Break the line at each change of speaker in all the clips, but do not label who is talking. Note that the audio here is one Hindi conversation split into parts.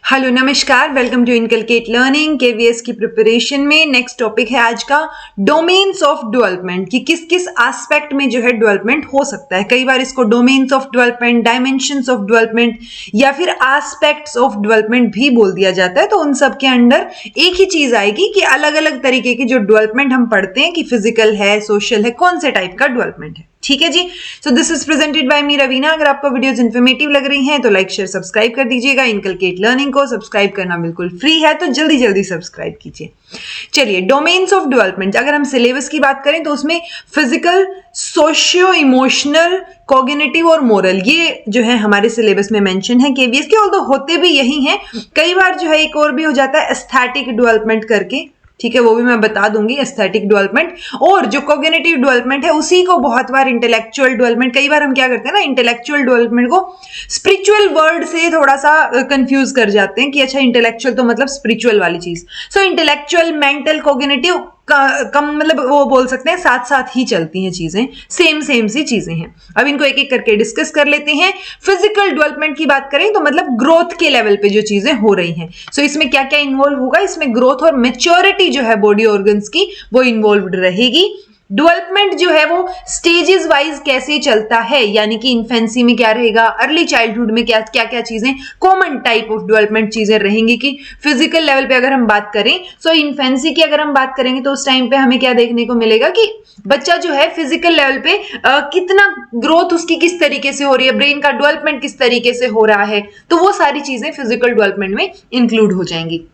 हेलो नमस्कार, welcome to inculcate learning. KVS की प्रिपरेशन में नेक्स्ट टॉपिक है आज का डोमेन्स ऑफ डेवलपमेंट, कि किस किस एस्पेक्ट में जो है डेवलपमेंट हो सकता है। कई बार इसको domains of development, dimensions of development या फिर एस्पेक्ट्स ऑफ डेवलपमेंट भी बोल दिया जाता है। तो उन सब के अंडर एक ही चीज आएगी कि अलग अलग तरीके की जो डेवलपमेंट हम पढ़ते हैं कि फिजिकल है, सोशल है, कौन से टाइप का डेवलपमेंट है। ठीक है जी। So this is presented by me Raveena. अगर आपको वीडियोस इन्फॉर्मेटिव लग रही हैं तो लाइक शेयर सब्सक्राइब कर दीजिएगा। इनकलकेट लर्निंग को सब्सक्राइब करना बिल्कुल फ्री है, तो जल्दी जल्दी सब्सक्राइब कीजिए। चलिए, डोमेन्स ऑफ डेवलपमेंट, अगर हम सिलेबस की बात करें तो उसमें फिजिकल, सोशियो इमोशनल, कॉग्निटिव और मोरल, ये जो है हमारे सिलेबस में मेंशन है केवीएस के। ऑल्दो होते भी यही हैं, कई बार जो है एक और भी हो जाता है एस्थेटिक डेवलपमेंट करके, ठीक है, वो भी मैं बता दूंगी एस्थेटिक डेवलपमेंट। और जो कॉग्निटिव डेवलपमेंट है उसी को बहुत बार इंटेलेक्चुअल डेवलपमेंट, कई बार हम क्या करते हैं ना, इंटेलेक्चुअल डेवलपमेंट को स्पिरिचुअल वर्ड से थोड़ा सा कंफ्यूज कर जाते हैं कि अच्छा इंटेलेक्चुअल तो मतलब स्पिरिचुअल वाली चीज। सो इंटेलेक्चुअल, मेंटल, कॉग्निटिव कम मतलब वो बोल सकते हैं साथ साथ ही चलती हैं चीजें, सेम सी चीजें हैं। अब इनको एक एक करके डिस्कस कर लेते हैं। फिजिकल डेवलपमेंट की बात करें तो मतलब ग्रोथ के लेवल पे जो चीजें हो रही हैं। सो इसमें क्या क्या इन्वॉल्व होगा, इसमें ग्रोथ और मैच्योरिटी जो है बॉडी ऑर्गन्स की वो इन्वॉल्व रहेगी। डेवलपमेंट जो है वो स्टेजेस वाइज कैसे चलता है, यानी कि इन्फेंसी में क्या रहेगा, अर्ली चाइल्डहुड में क्या क्या चीजें कॉमन टाइप ऑफ डेवलपमेंट चीजें रहेंगी। कि फिजिकल लेवल पे अगर हम बात करें, सो इन्फेंसी की अगर हम बात करेंगे तो उस टाइम पे हमें क्या देखने को मिलेगा कि बच्चा जो है फिजिकल लेवल पे कितना ग्रोथ उसकी किस तरीके से हो रही है, ब्रेन का डेवलपमेंट किस तरीके से हो रहा है, तो वो सारी चीजें फिजिकल डेवलपमेंट में इंक्लूड हो जाएंगी।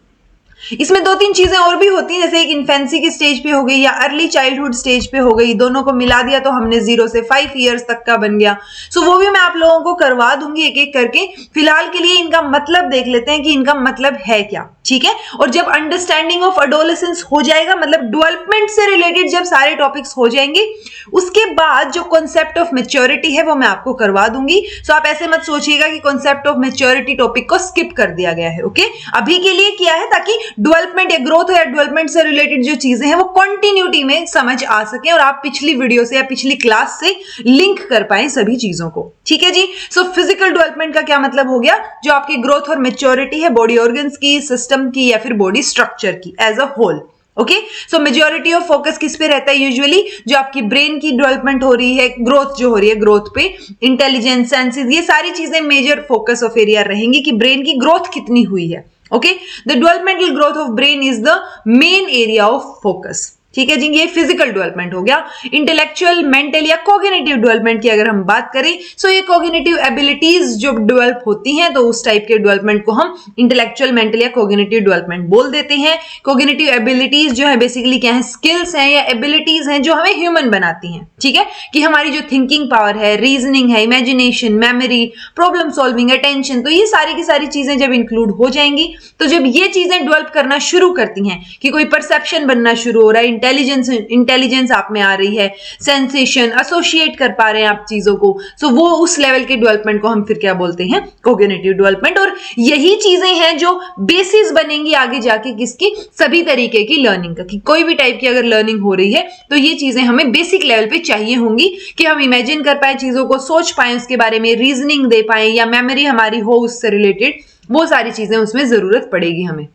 इसमें दो तीन चीजें और भी होती हैं, जैसे एक इन्फेंसी की स्टेज पे हो गई या अर्ली चाइल्डहुड स्टेज पे हो गई, दोनों को मिला दिया तो हमने 0 से 5 इयर्स तक का बन गया। सो वो भी मैं आप लोगों को करवा दूंगी एक एक करके। फिलहाल के लिए इनका मतलब देख लेते हैं कि इनका मतलब है क्या, ठीक है। और जब अंडरस्टैंडिंग ऑफ एडोलेसेंस हो जाएगा, मतलब डेवलपमेंट से रिलेटेड जब सारे टॉपिक्स हो जाएंगे, उसके बाद जो कॉन्सेप्ट ऑफ मैच्योरिटी है वो मैं आपको करवा दूंगी। सो आप ऐसे मत सोचिएगा कि कॉन्सेप्ट ऑफ मैच्योरिटी टॉपिक को स्किप कर दिया गया है, ओके। अभी के लिए किया है ताकि डेवलपमेंट या ग्रोथ या डेवलपमेंट से रिलेटेड जो चीजें हैं वो कंटिन्यूटी में समझ आ सके और आप पिछली वीडियो से या पिछली क्लास से लिंक कर पाए सभी चीजों को, ठीक है जी। सो फिजिकल डेवलपमेंट का क्या मतलब हो गया, जो आपकी ग्रोथ और मैच्योरिटी है बॉडी ऑर्गन्स की, सिस्टम की या फिर बॉडी स्ट्रक्चर की as a whole, okay. So majority of focus किस पे रहता है यूजुअली, जो आपकी ब्रेन की डेवलपमेंट हो रही है, ग्रोथ जो हो रही है, ग्रोथ पे, इंटेलिजेंस, सेंसेस, ये सारी चीजें मेजर फोकस ऑफ एरिया रहेंगी कि ब्रेन की ग्रोथ कितनी हुई है, okay. The developmental growth of brain is the main area of focus, ठीक है जी। ये फिजिकल डेवलपमेंट हो गया। इंटेलेक्चुअल, मेंटल या कॉग्निटिव डेवलपमेंट की अगर हम बात करें, सो ये कॉग्निटिव एबिलिटीज जो डेवलप होती हैं, तो उस टाइप के डेवलपमेंट को हम इंटेलेक्चुअल, मेंटल या कॉग्निटिव डेवलपमेंट बोल देते हैं। कॉग्निटिव एबिलिटीज जो है बेसिकली क्या है, स्किल्स हैं या एबिलिटीज हैं जो हमें ह्यूमन बनाती हैं, ठीक है। कि हमारी जो थिंकिंग पावर है, रीजनिंग है, imagination, memory, problem solving, attention, तो ये सारी की सारी चीजें जब इंक्लूड हो जाएंगी, तो जब ये चीजें डेवलप करना शुरू करती हैं कि कोई परसेप्शन बनना शुरू हो रहा है, इंटेलिजेंस आप में आ रही है, सेंसेशन, एसोसिएट कर पा रहे हैं आप चीजों को, सो वो उस लेवल के डेवलपमेंट को हम फिर क्या बोलते हैं, कॉग्निटिव डेवलपमेंट। और यही चीजें हैं जो बेसिस बनेंगी आगे जाके किसकी, सभी तरीके की लर्निंग का। कि कोई भी टाइप की अगर लर्निंग हो रही है तो ये चीजें हमें बेसिक लेवल पे चाहिए होंगी कि हम इमेजिन कर पाए चीजों को, सोच पाए उसके बारे में, रीजनिंग दे पाए या मेमोरी हमारी हो उससे रिलेटेड, वो सारी चीजें उसमें जरूरत पड़ेगी हमें।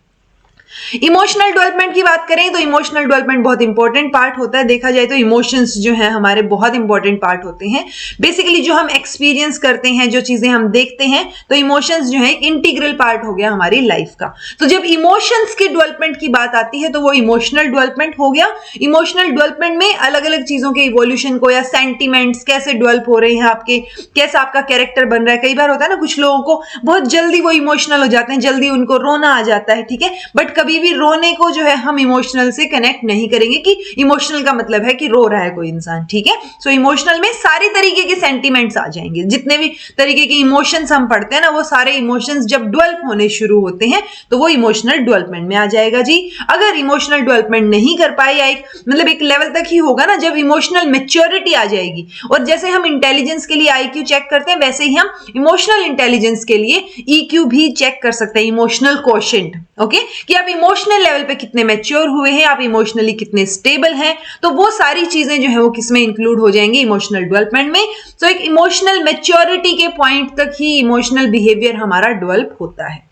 इमोशनल डेवलपमेंट की बात करें तो इमोशनल डेवलपमेंट बहुत इंपॉर्टेंट पार्ट होता है। देखा जाए तो इमोशंस जो है हमारे बहुत इंपॉर्टेंट पार्ट होते हैं। बेसिकली जो हम एक्सपीरियंस करते हैं, जो चीजें हम देखते हैं, तो इमोशंस जो है एक इंटीग्रल पार्ट हो गया हमारी लाइफ का। तो जब इमोशंस के डेवलपमेंट की बात आती है तो वो इमोशनल डेवलपमेंट हो गया। इमोशनल डेवलपमेंट में अलग अलग चीजों के इवोल्यूशन को या सेंटिमेंट्स कैसे डेवलप हो रहे हैं आपके, कैसा आपका कैरेक्टर बन रहा है। कई बार होता है ना, कुछ लोगों को बहुत जल्दी वो इमोशनल हो जाते हैं, जल्दी उनको रोना आ जाता है, ठीक है। बट कभी भी रोने को जो है हम इमोशनल से कनेक्ट नहीं करेंगे कि इमोशनल का मतलब है कि रो रहा है कोई इंसान, ठीक है। सो इमोशनल में सारे तरीके के सेंटिमेंट्स आ जाएंगे, जितने भी तरीके के इमोशंस हम पढ़ते हैं ना, वो सारे इमोशंस जब डेवलप होने शुरू होते हैं तो वो इमोशनल डेवलपमेंट में आ जाएगा जी। अगर इमोशनल डेवलपमेंट नहीं कर पाए या एक मतलब एक लेवल तक ही होगा ना, जब इमोशनल मैच्योरिटी आ जाएगी। और जैसे हम इंटेलिजेंस के लिए IQ चेक करते हैं, वैसे ही हम इमोशनल इंटेलिजेंस के लिए EQ भी चेक कर सकते हैं, इमोशनल क्वोशिएंट, ओके। कि आप इमोशनल लेवल पे कितने मैच्योर हुए हैं, आप इमोशनली कितने स्टेबल हैं, तो वो सारी चीजें जो है वो किसमें इंक्लूड हो जाएंगी, इमोशनल डेवलपमेंट में। तो एक इमोशनल मैच्योरिटी के पॉइंट तक ही इमोशनल बिहेवियर हमारा डेवलप होता है।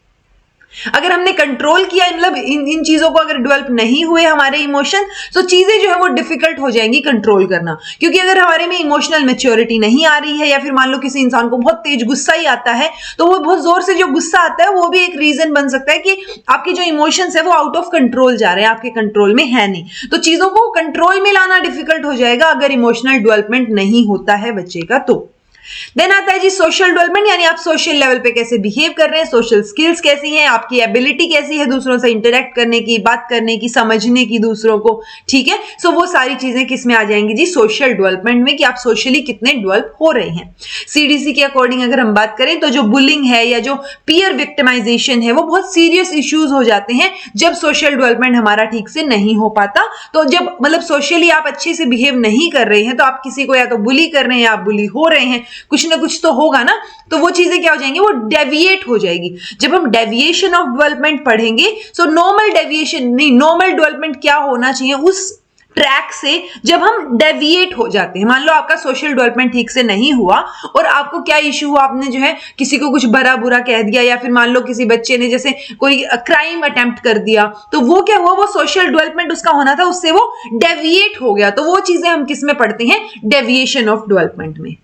अगर हमने कंट्रोल किया, मतलब इन चीजों को अगर डेवलप नहीं हुए हमारे इमोशन, तो चीजें जो है वो डिफिकल्ट हो जाएंगी कंट्रोल करना। क्योंकि अगर हमारे में इमोशनल मैच्योरिटी नहीं आ रही है, या फिर मान लो किसी इंसान को बहुत तेज गुस्सा ही आता है, तो वो बहुत जोर से जो गुस्सा आता है वो भी एक रीजन बन सकता है कि आपके जो इमोशंस है वो आउट ऑफ कंट्रोल जा रहे हैं, आपके कंट्रोल में है नहीं। तो चीजों को कंट्रोल में लाना डिफिकल्ट हो जाएगा अगर इमोशनल डेवलपमेंट नहीं होता है बच्चे का। तो देन आता है जी सोशल डेवलपमेंट, यानी आप सोशल लेवल पे कैसे बिहेव कर रहे हैं, सोशल स्किल्स कैसी हैं, आपकी एबिलिटी कैसी है दूसरों से इंटरेक्ट करने की, बात करने की, समझने की दूसरों को, ठीक है। सो वो सारी चीजें किस में आ जाएंगी जी, सोशल डेवलपमेंट में, कि आप सोशली कितने डेवलप हो रहे हैं। सीडीसी के अकॉर्डिंग अगर हम बात करें तो जो बुलिंग है या जो पीयर विक्टिमाइजेशन है वो बहुत सीरियस इश्यूज हो जाते हैं जब सोशल डेवलपमेंट हमारा ठीक से नहीं हो पाता। तो जब मतलब सोशली आप अच्छे से बिहेव नहीं कर रहे हैं तो आप किसी को या तो बुली कर रहे हैं या आप बुली हो रहे हैं, कुछ ना कुछ तो होगा ना। तो वो चीजें क्या हो जाएंगी, वो डेविएट हो जाएगी। जब हम डेविएशन ऑफ डेवलपमेंट पढ़ेंगे, सो नॉर्मल डेविएशन नहीं, नॉर्मल डेवलपमेंट क्या होना चाहिए उस ट्रैक से जब हम डेविएट हो जाते हैं। मान लो आपका सोशल डेवलपमेंट ठीक से नहीं हुआ और आपको क्या इश्यू हुआ, आपने जो है किसी को कुछ भरा बुरा कह दिया, या फिर मान लो किसी बच्चे ने जैसे कोई क्राइम अटेम्प्ट कर दिया, तो वो क्या हुआ, वो सोशल डेवलपमेंट उसका होना था, उससे वो डेविएट हो गया। तो वो चीजें हम किस में पढ़ते हैं, डेविएशन ऑफ डेवलपमेंट में।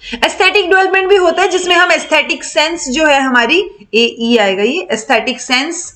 एस्थेटिक डेवलपमेंट भी होता है जिसमें हम एस्थेटिक सेंस जो है हमारी AE आएगा, ये एस्थेटिक सेंस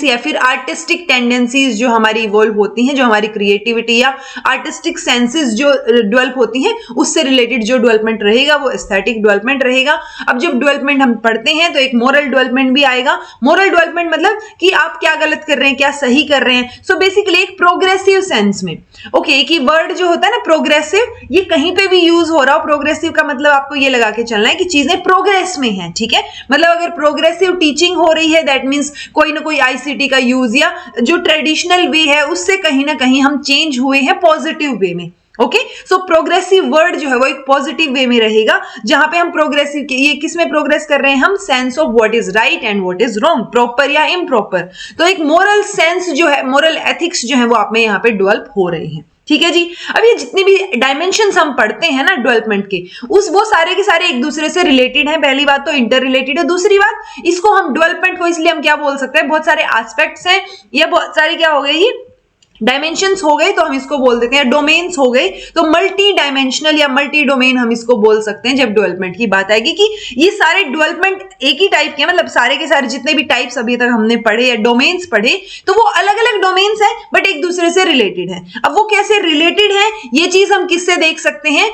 या फिर आर्टिस्टिक टेंडेंसीज जो हमारी इवॉल्व होती हैं, जो हमारी क्रिएटिविटी या आर्टिस्टिक सेंसेस जो डेवलप होती हैं, उससे रिलेटेड जो डेवलपमेंट रहेगा वो एस्थेटिक डेवलपमेंट रहेगा। अब जब डेवलपमेंट हम पढ़ते हैं तो एक मोरल डेवलपमेंट भी आएगा। मोरल डेवलपमेंट मतलब कि आप क्या गलत कर रहे हैं, क्या सही कर रहे हैं। सो बेसिकली एक प्रोग्रेसिव सेंस में, ओके, कि वर्ड जो होता है ना प्रोग्रेसिव, ये कहीं पे भी यूज हो रहा हो, प्रोग्रेसिव का मतलब आपको ये लगा के चलना है कि चीजें प्रोग्रेस में है, ठीक है। मतलब अगर प्रोग्रेसिव टीचिंग हो रही है, दैट मीन्स कोई ना कोई ICT का यूज या जो ट्रेडिशनल वे है उससे कहीं ना कहीं हम चेंज हुए हैं पॉजिटिव वे में। ओके, सो प्रोग्रेसिव वर्ड जो है वो एक पॉजिटिव वे में रहेगा, जहां पे हम प्रोग्रेसिव, ये किस में प्रोग्रेस कर रहे हैं, हम sense of what is right and what is wrong, proper या इम्प्रॉपर। तो एक मोरल सेंस जो है, मोरल एथिक्स जो है वो आप में यहाँ पे डेवलप हो रहे हैं, ठीक है जी। अब ये जितनी भी डायमेंशंस हम पढ़ते हैं ना डेवलपमेंट के, वो सारे के सारे एक दूसरे से रिलेटेड हैं। पहली बात तो इंटर रिलेटेड है, दूसरी बात इसको हम डेवलपमेंट को इसलिए हम क्या बोल सकते हैं, बहुत सारे एस्पेक्ट्स हैं या बहुत सारे क्या हो गए, डायमेंशंस हो गए तो हम इसको बोल देते हैं, डोमेन्स हो गए तो मल्टी डायमेंशनल या मल्टी डोमेन हम इसको बोल सकते हैं जब डेवलपमेंट की बात आएगी। कि ये सारे डेवलपमेंट एक ही टाइप के, मतलब सारे के सारे जितने भी टाइप्स अभी तक हमने पढ़े या डोमेन्स पढ़े, तो वो अलग अलग डोमेन्स हैं बट एक दूसरे से रिलेटेड है। अब वो कैसे रिलेटेड है, ये चीज हम किससे देख सकते हैं,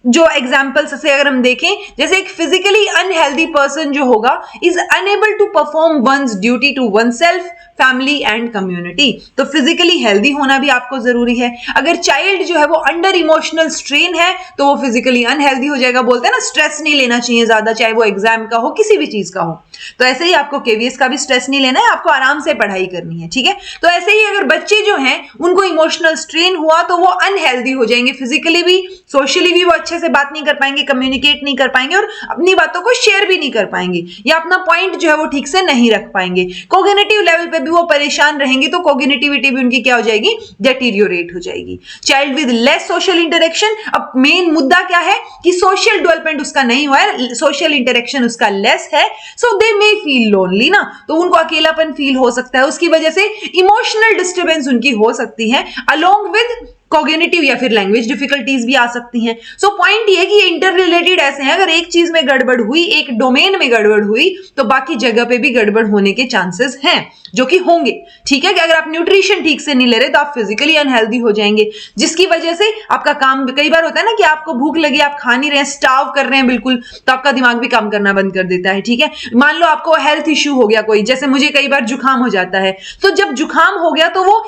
जो एग्जाम्पल्स से अगर हम देखें, जैसे एक फिजिकली अनहेल्दी पर्सन जो होगा is unable to perform one's duty to oneself, family and community. तो फिजिकली हेल्दी होना भी आपको जरूरी है। अगर चाइल्ड जो है वो अंडर इमोशनल स्ट्रेन है तो वो फिजिकली अनहेल्दी हो जाएगा। बोलते हैं ना स्ट्रेस नहीं लेना चाहिए ज्यादा, चाहे वो एग्जाम का हो, किसी भी चीज का हो। तो ऐसे ही आपको केवीएस का भी स्ट्रेस नहीं लेना है, आपको आराम से पढ़ाई करनी है, ठीक है। तो ऐसे ही अगर बच्चे जो हैं उनको इमोशनल स्ट्रेन हुआ तो वो अनहेल्दी हो जाएंगे, फिजिकली भी, सोशली भी वो अच्छे से बात नहीं कर पाएंगे, कम्युनिकेट नहीं कर पाएंगे और अपनी बातों को शेयर भी नहीं कर पाएंगे, या अपना पॉइंट जो है वो ठीक से नहीं रख पाएंगे। कोग्निटिव लेवल पे भी वो परेशान रहेंगे, तो कोग्निटिविटी भी उनकी क्या हो जाएगी, डेटीरियोरेट हो जाएगी। Child with less social interaction, अब मेन मुद्दा क्या है कि सोशल डेवलपमेंट उसका नहीं हुआ है, सोशल इंटरेक्शन उसका लेस है, सो दे मे फील लोनली ना, तो उनको अकेलापन फील हो सकता है, उसकी वजह से इमोशनल डिस्टर्बेंस उनकी हो सकती है, अलोंग विद कॉग्निटिव या फिर लैंग्वेज डिफिकल्टीज भी आ सकती हैं। सो पॉइंट ये है कि ये इंटर रिलेटेड ऐसे हैं, अगर एक चीज में गड़बड़ हुई, एक डोमेन में गड़बड़ हुई, तो बाकी जगह पे भी गड़बड़ होने के चांसेस हैं, जो कि होंगे, ठीक है। कि अगर आप न्यूट्रिशन ठीक से नहीं ले रहे तो आप फिजिकली अनहेल्दी हो जाएंगे, जिसकी वजह से आपका काम, कई बार होता है ना कि आपको भूख लगी, आप खा नहीं रहे हैं, स्टार्व कर रहे हैं बिल्कुल, तो आपका दिमाग भी काम करना बंद कर देता है, ठीक है। मान लो आपको हेल्थ इश्यू हो गया कोई, जैसे मुझे कई बार जुकाम हो जाता है, तो जब जुकाम हो गया तो वो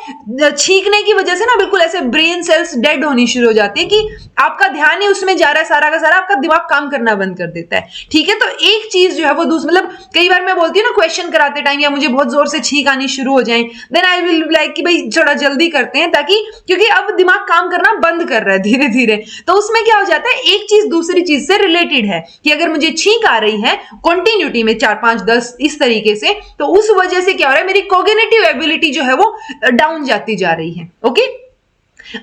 छींकने की वजह से ना बिल्कुल ऐसे ब्रेन सेल्स डेड होनी शुरू हो जाती है कि आपका ध्यान ही उसमें जा रहा है, सारा का सारा आपका दिमाग काम करना बंद कर देता है, ठीक है। तो एक चीज जो है वो दूसरी, मतलब कई बार मैं बोलती हूँ ना क्वेश्चन कराते टाइम, या मुझे बहुत जोर से छींक आनी शुरू हो जाए, देन आई विल लाइक कि भाई थोड़ा जल्दी करते हैं, ताकि, क्योंकि अब दिमाग काम करना बंद कर रहा है धीरे धीरे, तो उसमें क्या हो जाता है, एक चीज दूसरी चीज से रिलेटेड है, कि अगर मुझे छींक आ रही है कंटिन्यूटी में 4 5 10 इस तरीके से, तो उस वजह से क्या हो रहा है, मेरी कॉग्निटिव एबिलिटी जो है वो डाउन जाती जा रही है, okay.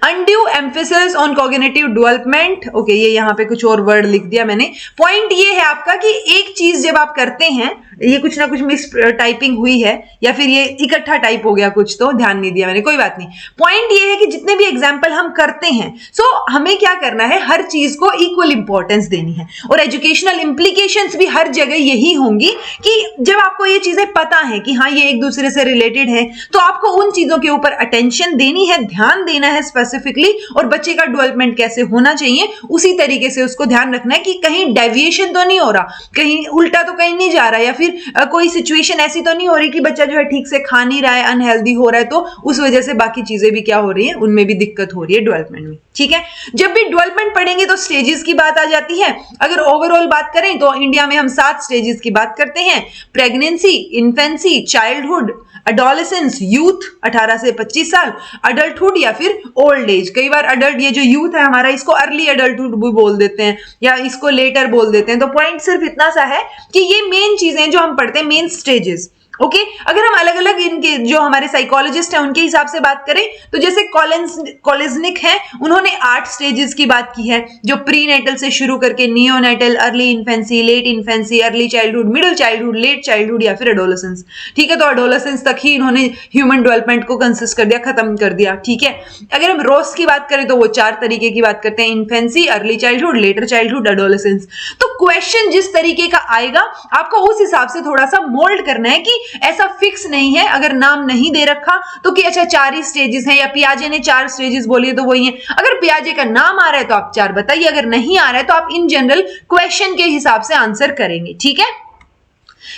Undue emphasis on cognitive development. Okay, ये यहाँ पे कुछ और वर्ड लिख दिया मैंने। पॉइंट ये है आपका कि एक चीज जब आप करते हैं, ये कुछ ना कुछ मिस टाइपिंग हुई है या फिर ये इकट्ठा टाइप हो गया कुछ, तो ध्यान नहीं दिया मैंने, कोई बात नहीं। पॉइंट ये है कि जितने भी एग्जाम्पल हम करते हैं, सो हमें क्या करना है, हर चीज को इक्वल इंपॉर्टेंस देनी है। और एजुकेशनल इंप्लीकेशंस भी हर जगह यही होंगी कि जब आपको ये चीजें पता है कि हाँ ये एक दूसरे से रिलेटेड है, तो आपको उन चीजों के ऊपर अटेंशन देनी है, ध्यान देना है स्पेसिफिकली, और बच्चे का डेवलपमेंट कैसे होना चाहिए उसी तरीके से उसको ध्यान रखना है कि कहीं डेविएशन तो नहीं हो रहा, कहीं उल्टा तो कहीं नहीं जा रहा, या फिर कोई सिचुएशन ऐसी तो नहीं हो रही कि बच्चा जो है ठीक से खा नहीं रहा है, अनहेल्दी हो रहा है, तो उस वजह से बाकी चीजें भी क्या हो रही है, उनमें भी दिक्कत हो रही है डेवलपमेंट में। ठीक है, जब भी डेवलपमेंट पढ़ेंगे तो स्टेजेस की बात आ जाती है। अगर ओवरऑल बात करें तो इंडिया में हम 7 स्टेजेस की बात करते हैं: pregnancy, infancy, childhood, adolescence, youth 18 से 25 साल, अडल्टहुड या फिर ओल्ड एज। कई बार अडल्ट, ये जो यूथ है हमारा, इसको अर्ली अडल्टहुड भी बोल देते हैं या इसको लेटर बोल देते हैं। तो पॉइंट सिर्फ इतना सा है कि ये मेन चीजें जो हम पढ़ते हैं, मेन स्टेजेस। ओके, अगर हम अलग अलग इनके जो हमारे साइकोलॉजिस्ट हैं उनके हिसाब से बात करें तो जैसे कॉलेजनिक हैं, उन्होंने 8 स्टेजेस की बात की है, जो प्री नेटल से शुरू करके neonatal, early infancy, late infancy, early childhood, middle childhood, late childhood या फिर एडोलेसेंस। ठीक है, तो एडोलेसेंस तक ही इन्होंने ह्यूमन डेवलपमेंट को कंसिस्ट कर दिया, खत्म कर दिया। ठीक है, अगर हम रोज की बात करें तो वो 4 तरीके की बात करते हैं: infancy, early childhood, letter childhood, adolescence. तो क्वेश्चन जिस तरीके का आएगा आपको उस हिसाब से थोड़ा सा मोल्ड करना है कि ऐसा फिक्स नहीं है, अगर नाम नहीं दे रखा तो कि अच्छा 4 ही स्टेजेस हैं, या पियाजे ने 4 स्टेजेस बोली तो वही है। अगर पियाजे का नाम आ रहा है तो आप 4 बताइए, अगर नहीं आ रहा है तो आप इन जनरल क्वेश्चन के हिसाब से आंसर करेंगे। ठीक है,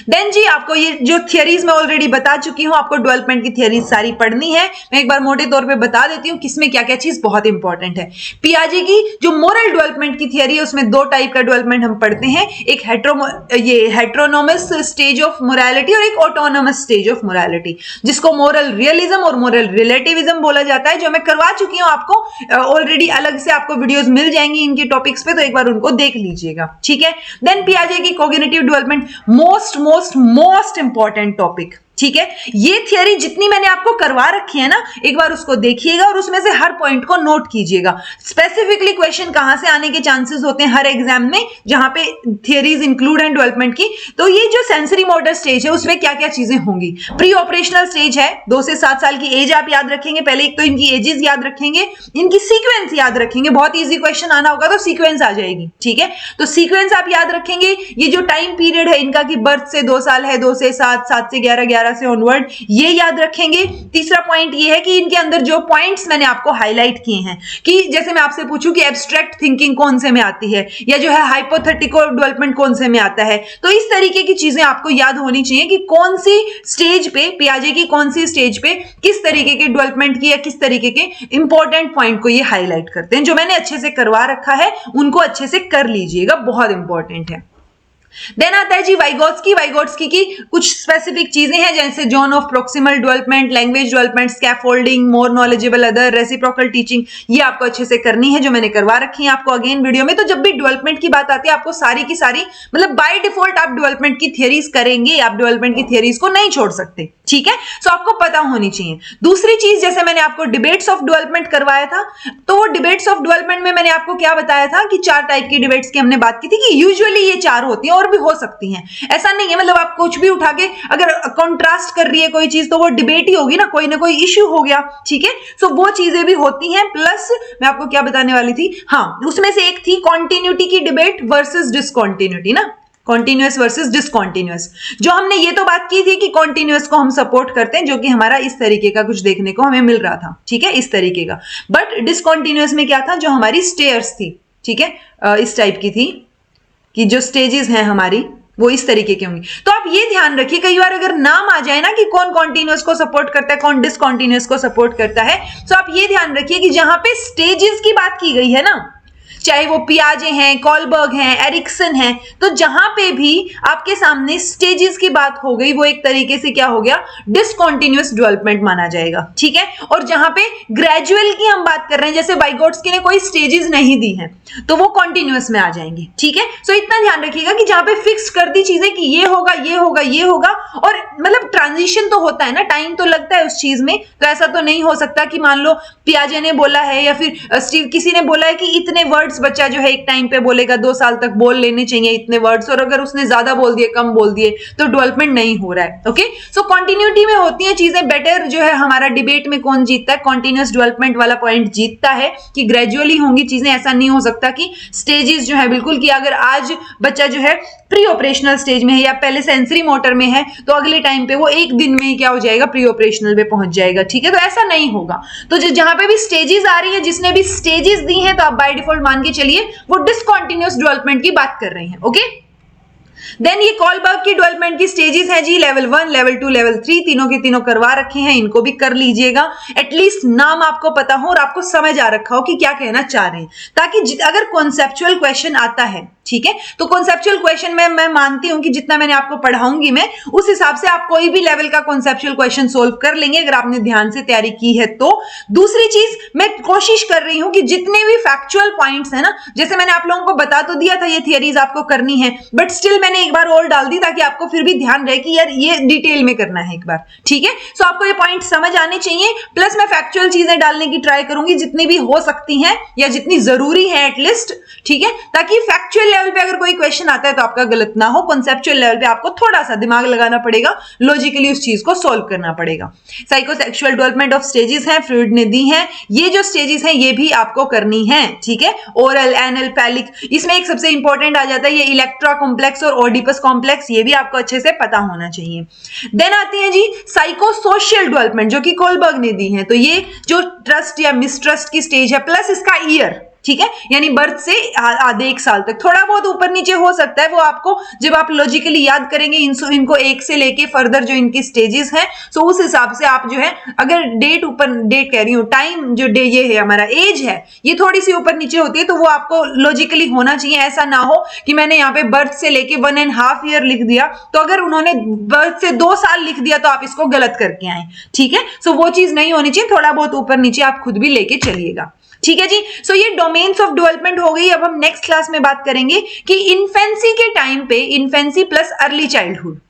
देन जी आपको ये जो थियरीज मैं ऑलरेडी बता चुकी हूं, आपको डेवलपमेंट की थियरीज सारी पढ़नी है। मैं एक बार मोटे तौर पे बता देती हूं किसमें क्या क्या चीज बहुत इंपॉर्टेंट है। पियाजे की जो मोरल डेवलपमेंट की थियरी है उसमें 2 टाइप का डेवलपमेंट हम पढ़ते हैं, एक हेट्रोनोमस स्टेज ऑफ मोरालिटी और एक ऑटोनोमस स्टेज ऑफ मोरालिटी, जिसको मोरल रियलिज्म और मोरल रिलेटिविज्म बोला जाता है, जो मैं करवा चुकी हूं आपको ऑलरेडी। अलग से आपको वीडियोस मिल जाएंगी इनके टॉपिक्स पे, तो एक बार उनको देख लीजिएगा। ठीक है, देन पियाजे की cognitive development, most important topic. ठीक है, ये थियरी जितनी मैंने आपको करवा रखी है ना, एक बार उसको देखिएगा और उसमें से हर पॉइंट को नोट कीजिएगा। स्पेसिफिकली क्वेश्चन कहां से आने के चांसेस होते हैं हर एग्जाम में जहां पे थियरीज इंक्लूड हैं डेवलपमेंट की। तो ये जो सेंसरी मोटर स्टेज है उसमें क्या क्या चीजें होंगी। प्री ऑपरेशनल स्टेज है, 2 से 7 साल की एज आप याद रखेंगे। पहले एक तो इनकी एजेस याद रखेंगे, इनकी सीक्वेंस याद रखेंगे। बहुत ईजी क्वेश्चन आना होगा तो सीक्वेंस आ जाएगी। ठीक है, तो सीक्वेंस आप याद रखेंगे। ये जो टाइम पीरियड है इनका कि बर्थ से 2 साल है, 2 से 7, 7 से 11, 11 से ऑनवर्ड, ये याद रखेंगे। तीसरा पॉइंट ये है कि इनके अंदर जो पॉइंट्स मैंने आपको हाईलाइट किए हैं, कि जैसे मैं आपसे पूछूं कि एब्स्ट्रैक्ट थिंकिंग कौन से में आती है, या जो है हाइपोथेटिकल डेवलपमेंट कौन से में आता है, तो इस तरीके की चीजें आपको याद होनी चाहिए कि कौन सी स्टेज पे, पियाजे की कौन सी स्टेज पे किस तरीके के डेवलपमेंट की या किस तरीके के इंपॉर्टेंट पॉइंट को ये हाईलाइट करते हैं। जो मैंने अच्छे से करवा रखा है उनको अच्छे से कर लीजिएगा, बहुत इंपॉर्टेंट है। देन आता है जी वाइगोट्स्की की कुछ स्पेसिफिक चीजें हैं, जैसे zone of proximal development, language development, scaffolding, more knowledgeable other, reciprocal teaching. ये आपको अच्छे से करनी है, जो मैंने करवा रखी है आपको अगेन वीडियो में। तो जब भी डेवलपमेंट की बात आती है आपको सारी की सारी, मतलब बाय डिफॉल्ट आप डेवलपमेंट की थियरीज करेंगे, आप डेवलपमेंट की थियरीज को नहीं छोड़ सकते। ठीक है, सो आपको पता होनी चाहिए। दूसरी चीज, जैसे मैंने आपको डिबेट्स ऑफ डेवलपमेंट करवाया था, तो वो डिबेट्स ऑफ डेवलपमेंट में मैंने आपको क्या बताया था कि 4 टाइप की डिबेट्स की हमने बात की थी, कि यूजुअली ये 4 होती हैं और भी हो सकती हैं। ऐसा नहीं है, मतलब आप कुछ भी उठा के अगर कंट्रास्ट कर रही है कोई चीज तो वो डिबेट ही होगी ना कोई इश्यू हो गया। ठीक है, सो वो चीजें भी होती हैं। प्लस मैं आपको क्या बताने वाली थी, हाँ, उसमें से एक थी कॉन्टिन्यूटी की डिबेट वर्सेस डिसकॉन्टिन्यूटी ना, कॉन्टिन्यूअस वर्सेस डिसकॉन्टिन्यूअस। जो हमने ये तो बात की थी कि कॉन्टिन्यूअस को हम सपोर्ट करते हैं, जो कि हमारा इस तरीके का कुछ देखने को हमें मिल रहा था। ठीक है, इस तरीके का। बट डिसकॉन्टिन्यूअस में क्या था, जो हमारी स्टेयर्स थी, ठीक है, इस टाइप की थी कि जो स्टेजेस हैं हमारी वो इस तरीके की होंगी। तो आप ये ध्यान रखिए, कई बार अगर नाम आ जाए ना कि कौन कॉन्टिन्यूअस को सपोर्ट करता है, कौन डिसकॉन्टिन्यूअस को सपोर्ट करता है, तो आप ये ध्यान रखिए कि जहां पे स्टेजेस की बात की गई है ना, चाहे वो पियाजे हैं, कॉलबर्ग हैं, एरिक्सन हैं, तो जहां पे भी आपके सामने स्टेजेस की बात हो गई वो एक तरीके से क्या हो गया, डिसकॉन्टिन्यूअस डेवलपमेंट माना जाएगा। ठीक है, और जहां पे ग्रेजुअल की हम बात कर रहे हैं, जैसे वाइगोट्स्की ने कोई स्टेजेस नहीं दी हैं, तो वो कॉन्टिन्यूअस में आ जाएंगे। ठीक है, सो इतना ध्यान रखिएगा कि जहां पे फिक्स कर दी चीजें कि ये होगा ये होगा ये होगा, और मतलब ट्रांजिशन ट्रांजिशन तो होता है ना, टाइम तो लगता है उस चीज में। तो ऐसा तो नहीं हो सकता कि मान लो पियाजे ने बोला है या फिर स्टीव किसी ने बोला है कि इतने वर्ड्स बच्चा जो है एक टाइम पे बोलेगा, 2 साल तक बोल लेने चाहिए इतने वर्ड्स, और अगर उसने ज्यादा बोल दिए, कम बोल दिए, तो डेवलपमेंट नहीं हो रहा है। ओके, सो कॉन्टिन्यूटी में होती है चीजें। बेटर जो है हमारा डिबेट में कौन जीतता है, कॉन्टिन्यूअस डेवलपमेंट वाला पॉइंट जीतता है कि ग्रेजुअली होंगी चीजें। ऐसा नहीं हो सकता कि स्टेजेस जो है बिल्कुल, कि अगर आज बच्चा जो है प्री ऑपरेशनल स्टेज में है या पहले सेंसरी मोटर में है, तो अगले टाइम पे वो एक दिन में ही क्या हो जाएगा, प्री ऑपरेशनल में पहुंच जाएगा। ठीक है, तो ऐसा नहीं होगा। तो जहां पे भी स्टेजेस आ रही है, जिसने भी स्टेजेस दी हैं, तो आप बाय डिफॉल्ट मान के चलिए वो डिसकंटीन्यूअस डेवलपमेंट की बात कर रहे हैं। ओके, देन ये कॉलबर्ग की डेवलपमेंट की स्टेजेस है जी, लेवल 1, लेवल 2, लेवल 3, तीनों के तीनों करवा रखे हैं। इनको भी कर लीजिएगा, एटलीस्ट नाम आपको पता हो और आपको समझ आ रखा हो कि क्या कहना चाह रहे हैं, ताकि अगर कॉन्सेप्चुअल क्वेश्चन आता है, ठीक है, तो कॉन्सेप्चुअल क्वेश्चन में मैं मानती हूं कि जितना मैंने आपको पढ़ाऊंगी मैं, उस हिसाब से आप कोई भी लेवल का कॉन्सेप्चुअल क्वेश्चन सोल्व कर लेंगे अगर आपने ध्यान से तैयारी की है तो। दूसरी चीज, मैं कोशिश कर रही हूं कि जितने भी फैक्चुअल पॉइंट्स है ना, जैसे मैंने आप लोगों को बता तो दिया था ये थियरीज आपको करनी है, बट स्टिल मैंने एक बार और डाल दी ताकि आपको फिर भी ध्यान रहे कि यार ये डिटेल में करना है एक बार। ठीक है, सो आपको ये पॉइंट समझ आने चाहिए। प्लस मैं फैक्चुअल चीजें डालने की ट्राई करूंगी जितनी भी हो सकती हैं या जितनी जरूरी है एटलीस्ट, ठीक है, ताकि फैक्चुअल लेवल पे अगर कोई क्वेश्चन आता है तो आपका गलत ना हो। कॉन्सेप्चुअल लेवल पे आपको थोड़ा सा दिमाग लगाना पड़ेगा, लॉजिकली उस चीज को सोल्व करना पड़ेगा। साइकोसेक्सुअल डेवलपमेंट ऑफ स्टेजेस हैं, फ्रूड ने दी हैं। ये जो स्टेजेस हैं ये भी आपको करनी है। ठीक है, ओरल, एनल, पैलिक, इसमें एक सबसे इंपॉर्टेंट आ जाता है ये इलेक्ट्रा कॉम्प्लेक्स और ओडिपस कॉम्प्लेक्स, ये भी आपको अच्छे से पता होना चाहिए। देन आती है जी साइकोसोशियल डेवलपमेंट, जो कि कोलबर्ग ने दी है। तो ये जो ट्रस्ट या मिसट्रस्ट की स्टेज है, प्लस इसका ईयर, ठीक है, यानी बर्थ से आधे 1 साल तक, थोड़ा बहुत ऊपर नीचे हो सकता है, वो आपको जब आप लॉजिकली याद करेंगे इनको 1 से लेके फर्दर जो इनकी स्टेजेस हैं, सो उस हिसाब से आप जो है, अगर डेट ऊपर, डेट कह रही हूं, टाइम जो डे ये है हमारा एज है, ये थोड़ी सी ऊपर नीचे होती है, तो वो आपको लॉजिकली होना चाहिए। ऐसा ना हो कि मैंने यहाँ पे बर्थ से लेके 1.5 ईयर लिख दिया, तो अगर उन्होंने बर्थ से 2 साल लिख दिया तो आप इसको गलत करके आए। ठीक है, सो वो चीज नहीं होनी चाहिए, थोड़ा बहुत ऊपर नीचे आप खुद भी लेके चलिएगा। ठीक है जी, सो ये डोमेन्स ऑफ डेवलपमेंट हो गई। अब हम नेक्स्ट क्लास में बात करेंगे कि इन्फेंसी के टाइम पे, इन्फेंसी प्लस अर्ली चाइल्डहुड,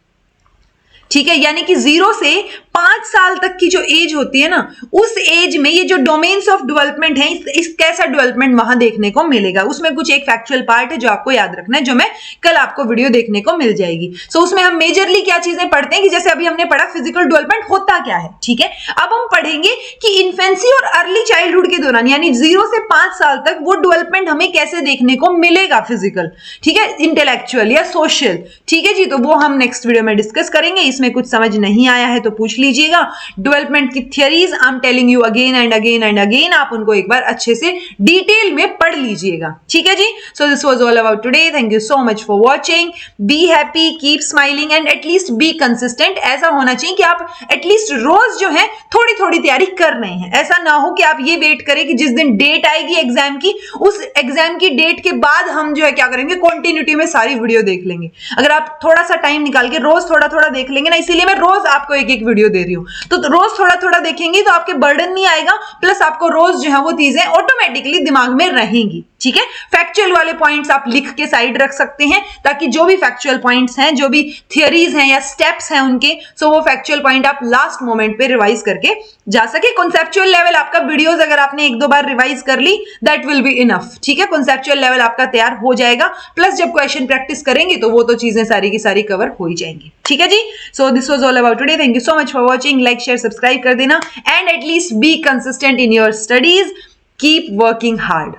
ठीक है, यानी कि 0 से 5 साल तक की जो एज होती है ना, उस एज में ये जो डोमेन्स ऑफ डेवलपमेंट है, इस कैसा डेवलपमेंट वहां देखने को मिलेगा। उसमें कुछ एक फैक्चुअल पार्ट है जो आपको याद रखना है, जो मैं कल आपको वीडियो देखने को मिल जाएगी। सो उसमें हम मेजरली क्या चीजें पढ़ते हैं कि जैसे अभी हमने पढ़ा फिजिकल डेवलपमेंट होता क्या है। ठीक है, अब हम पढ़ेंगे कि इन्फेंसी और अर्ली चाइल्डहुड के दौरान, यानी 0 से 5 साल तक वो डेवलपमेंट हमें कैसे देखने को मिलेगा, फिजिकल, ठीक है, इंटेलेक्चुअल या सोशल। ठीक है जी, तो वो हम नेक्स्ट वीडियो में डिस्कस करेंगे। इसमें कुछ समझ नहीं आया है तो पूछ लीजिएगा। डेवलपमेंट की theories I am telling you again and again and again, आप उनको एक बार अच्छे से डिटेल में पढ़ लीजिएगा। ठीक है जी, so this was all about today. Thank you so much for watching. Be happy, keep smiling and at least be consistent. ऐसा होना चाहिए कि आप एटलीस्ट रोज जो है थोड़ी थोड़ी तैयारी कर रहे हैं। ऐसा ना हो कि आप ये वेट करें कि जिस दिन डेट आएगी एग्जाम की, उस एग्जाम की डेट के बाद हम जो है क्या करेंगे, कंटिन्यूटी में सारी वीडियो देख लेंगे। अगर आप थोड़ा सा टाइम निकाल के रोज थोड़ा थोड़ा देख लेंगे ना, इसीलिए मैं रोज आपको एक एक वीडियो दे रही हूं, तो रोज थोड़ा थोड़ा देखेंगे तो आपके बर्डन नहीं आएगा, प्लस आपको रोज जो है वो चीजें ऑटोमेटिकली दिमाग में रहेंगी। ठीक है, फैक्चुअल वाले पॉइंट्स आप लिख के साइड रख सकते हैं, ताकि जो भी फैक्चुअल पॉइंट्स हैं, जो भी थियरीज हैं या स्टेप्स हैं उनके, सो वो फैक्चुअल पॉइंट आप लास्ट मोमेंट पे रिवाइज करके जा सके। कॉन्सेप्चुअल लेवल आपका वीडियोस अगर आपने 1-2 बार रिवाइज कर ली, दैट विल बी इनफ। ठीक है, कॉन्सेप्चुअल लेवल आपका तैयार हो जाएगा, प्लस जब क्वेश्चन प्रैक्टिस करेंगे तो वो तो चीजें सारी की सारी कवर हो ही जाएंगी। ठीक है जी, so this was all about today. Thank you so much for watching. Like, share, subscribe कर देना and at least be consistent in your studies. Keep working hard.